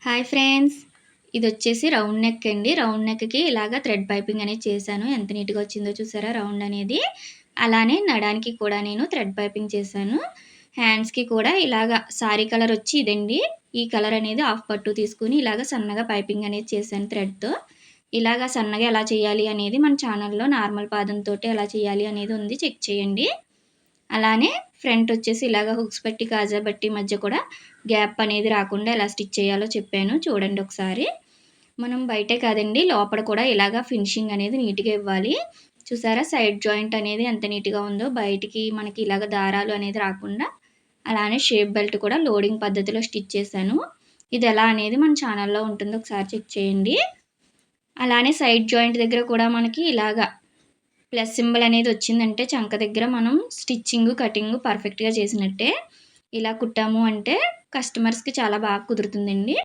Hi friends! ఇదొచ్చేసి round neck అండి. Round నెక్‌కి ఇలాగా థ్రెడ్ పైపింగ్ అనేది చేశాను. ఎంత నీట్‌గా వచ్చిందో చూసారా రౌండ్ అనేది. అలానే నడానికి కూడా నేను థ్రెడ్ పైపింగ్ చేశాను. హ్యాండ్స్‌కి కూడా ఇలాగా సారీ కలర్ వచ్చి ఇదండి. ఈ కలర్ అనేది హాఫ్ పట్టు తీసుకొని ఇలాగ సన్నగా పైపింగ్ అనేది చేశాను థ్రెడ్‌తో. ఇలాగ సన్నగా ఎలా చేయాలి అనేది మన ఛానల్‌లో నార్మల్ పాదంతోటి ఎలా చేయాలి అనేది ఉంది, చెక్ చేయండి. అలానే ఫ్రంట్ వచ్చేసి ఇలాగ హుక్స్ పెట్టి కాజా బట్టి మధ్య కూడా గ్యాప్ అనేది రాకుండా ఎలా స్టిచ్ చేయాలో చెప్పాను చూడండి ఒకసారి. మనం బయటే కాదండి లోపల కూడా ఇలాగ ఫినిషింగ్ అనేది నీట్‌గా ఇవ్వాలి. చూసారా సైడ్ జాయింట్ అనేది ఎంత నీట్‌గా ఉందో, బయటికి మనకి ఇలాగ దారాలు అనేది రాకుండా. అలానే షేప్ బెల్ట్ కూడా లోడింగ్ పద్ధతిలో స్టిచ్ చేశాను. ఇది ఎలా అనేది మన ఛానల్‌లో ఉంటుంది, ఒకసారి చెక్ చేయండి. అలానే సైడ్ జాయింట్ దగ్గర కూడా మనకి ఇలాగ ప్లస్ సింబల్ అనేది వచ్చిందంటే చంక దగ్గర మనం స్టిచ్చింగు, కటింగు పర్ఫెక్ట్‌గా చేసినట్టే. ఇలా కుట్టాము అంటే కస్టమర్స్‌కి చాలా బాగా కుదురుతుందండి.